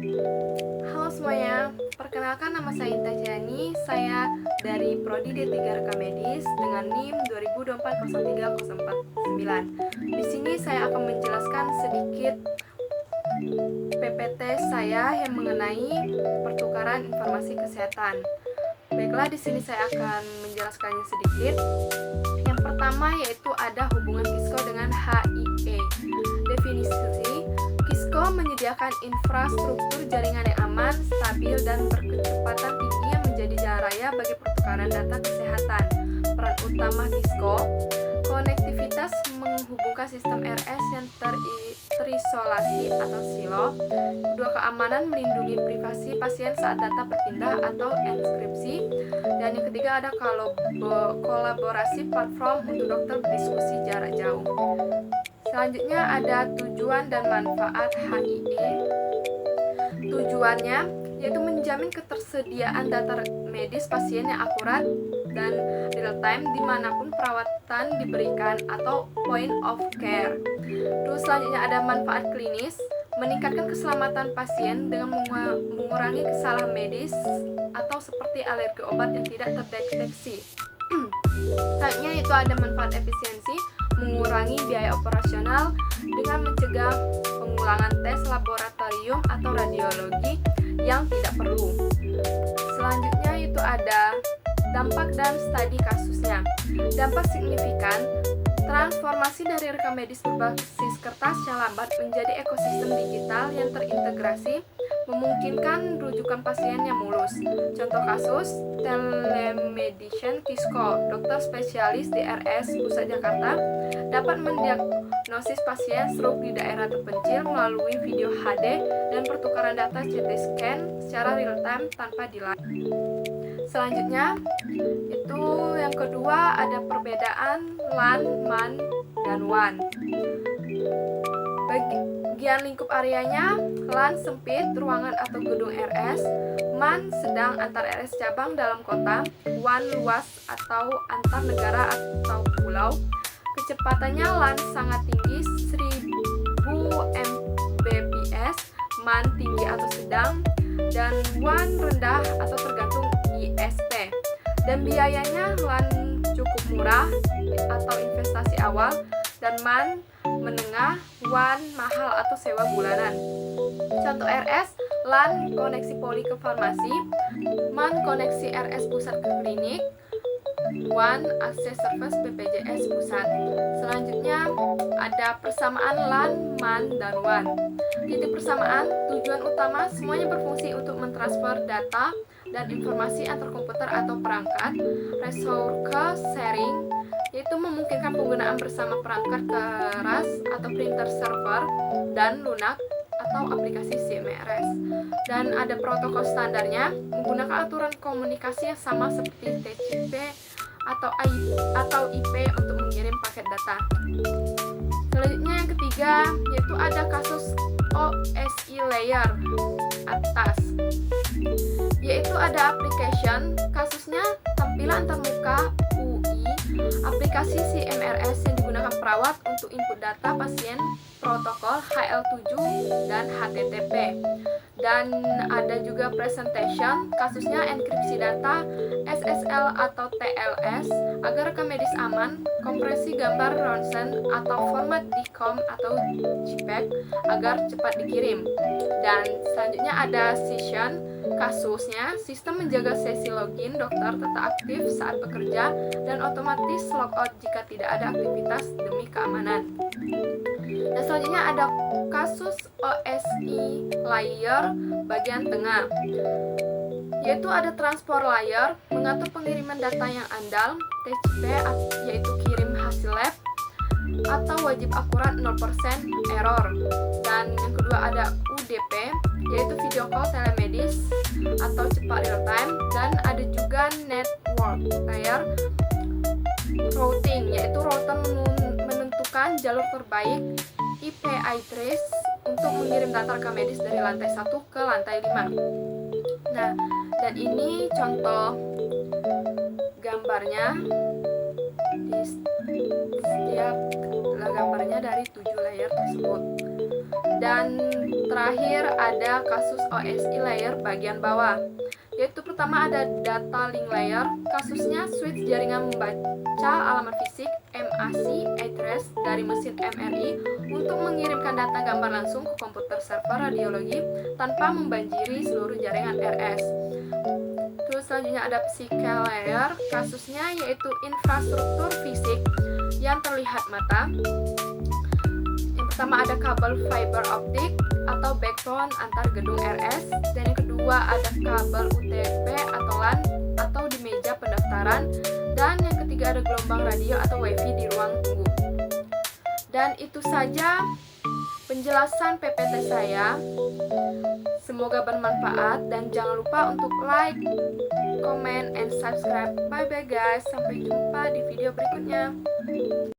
Halo semuanya, perkenalkan nama saya Inta Jani. Saya dari Prodi D3 Rekam Medis dengan NIM 2024030449. Di sini saya akan menjelaskan sedikit PPT saya yang mengenai pertukaran informasi kesehatan. Baiklah, di sini saya akan menjelaskannya sedikit. Yang pertama yaitu ada hubungan Kisco dengan HIE. Definisi: Kisco menyediakan infrastruktur jaringan yang aman, stabil, dan berkecepatan tinggi yang menjadi jalan raya bagi pertukaran data kesehatan. Peran utama Kisco: konektivitas menghubungkan sistem RS yang terisolasi atau silo. Kedua, keamanan melindungi privasi pasien saat data berpindah atau enkripsi. Dan yang ketiga ada kolaborasi platform untuk dokter berdiskusi jarak jauh. Selanjutnya ada tujuan dan manfaat HIE. Tujuannya yaitu menjamin ketersediaan data medis pasien yang akurat dan real time dimanapun perawatan diberikan atau point of care. Terus selanjutnya ada manfaat klinis, meningkatkan keselamatan pasien dengan mengurangi kesalahan medis atau seperti alergi obat yang tidak terdeteksi. Selanjutnya itu ada manfaat efisiensi, mengurangi biaya operasional dengan mencegah pengulangan tes laboratorium atau radiologi yang tidak perlu. Selanjutnya itu ada dampak dan studi kasusnya. Dampak signifikan: transformasi dari rekam medis berbasis kertas yang lambat menjadi ekosistem digital yang terintegrasi, memungkinkan rujukan pasien yang mulus. Contoh kasus: telemedicine Kisco, dokter spesialis di RS Pusat Jakarta dapat mendiagnosis pasien stroke di daerah terpencil melalui video HD dan pertukaran data CT scan secara real time tanpa delay. Selanjutnya itu yang kedua ada perbedaan LAN, MAN, dan WAN. Bagian lingkup areanya: LAN sempit, ruangan atau gedung RS; MAN sedang, antar RS cabang dalam kota; WAN luas atau antar negara atau pulau. Kecepatannya: LAN sangat tinggi 1000 Mbps, MAN tinggi atau sedang, dan WAN rendah atau tergantung ISP. Dan biayanya: LAN cukup murah atau investasi awal, dan MAN menengah, WAN mahal atau sewa bulanan. Contoh RS: LAN koneksi poli ke farmasi, MAN koneksi RS pusat ke klinik, WAN akses service BPJS pusat. Selanjutnya ada persamaan LAN, MAN, dan WAN. Titik persamaan: tujuan utama semuanya berfungsi untuk mentransfer data dan informasi antar komputer atau perangkat. Resource sharing yaitu memungkinkan penggunaan bersama perangkat keras atau printer server dan lunak atau aplikasi CMRS. Dan ada protokol standarnya, menggunakan aturan komunikasi yang sama seperti TCP atau IP untuk mengirim paket data. Selanjutnya yang ketiga yaitu ada kasus OSI layer atas, yaitu ada application. Kasusnya tampilan antarmuka UI, aplikasi CMRS yang digunakan perawat untuk input data pasien, protokol HL7 dan HTTP. Dan ada juga presentation, kasusnya enkripsi data SSL atau TLS agar rekam medis aman, kompresi gambar ronsen atau format DCOM atau JPEG agar cepat dikirim. Dan selanjutnya ada session, kasusnya sistem menjaga sesi login dokter tetap aktif saat bekerja dan otomatis logout jika tidak ada aktivitas demi keamanan. Dan selanjutnya ada kasus OSI layer bagian tengah, yaitu ada transport layer, mengatur pengiriman data yang andal, TCP yaitu kirim hasil lab atau wajib akurat 0% error. Dan yang kedua ada UDP, yaitu video call telemedis atau cepat real time. Dan ada juga network layer routing, yaitu router menentukan jalur terbaik IP address untuk mengirim data rekam medis dari lantai 1 ke lantai 5. Nah, dan ini contoh gambarnya. Di setiap gambarnya dari 7 layer tersebut. Dan terakhir ada kasus OSI layer bagian bawah, yaitu pertama ada data link layer. Kasusnya switch jaringan membaca alamat fisik MAC address dari mesin MRI untuk mengirimkan data gambar langsung ke komputer server radiologi tanpa membanjiri seluruh jaringan RS. Terus selanjutnya ada physical layer. Kasusnya yaitu infrastruktur fisik yang terlihat mata. Yang pertama ada kabel fiber optik atau backbone antar gedung RS, dan yang kedua ada kabel UTP atau LAN atau di meja pendaftaran, dan yang ketiga ada gelombang radio atau WiFi di ruang tunggu. Dan itu saja penjelasan PPT saya. Semoga bermanfaat dan jangan lupa untuk like, comment, and subscribe. Bye bye guys, sampai jumpa di video berikutnya.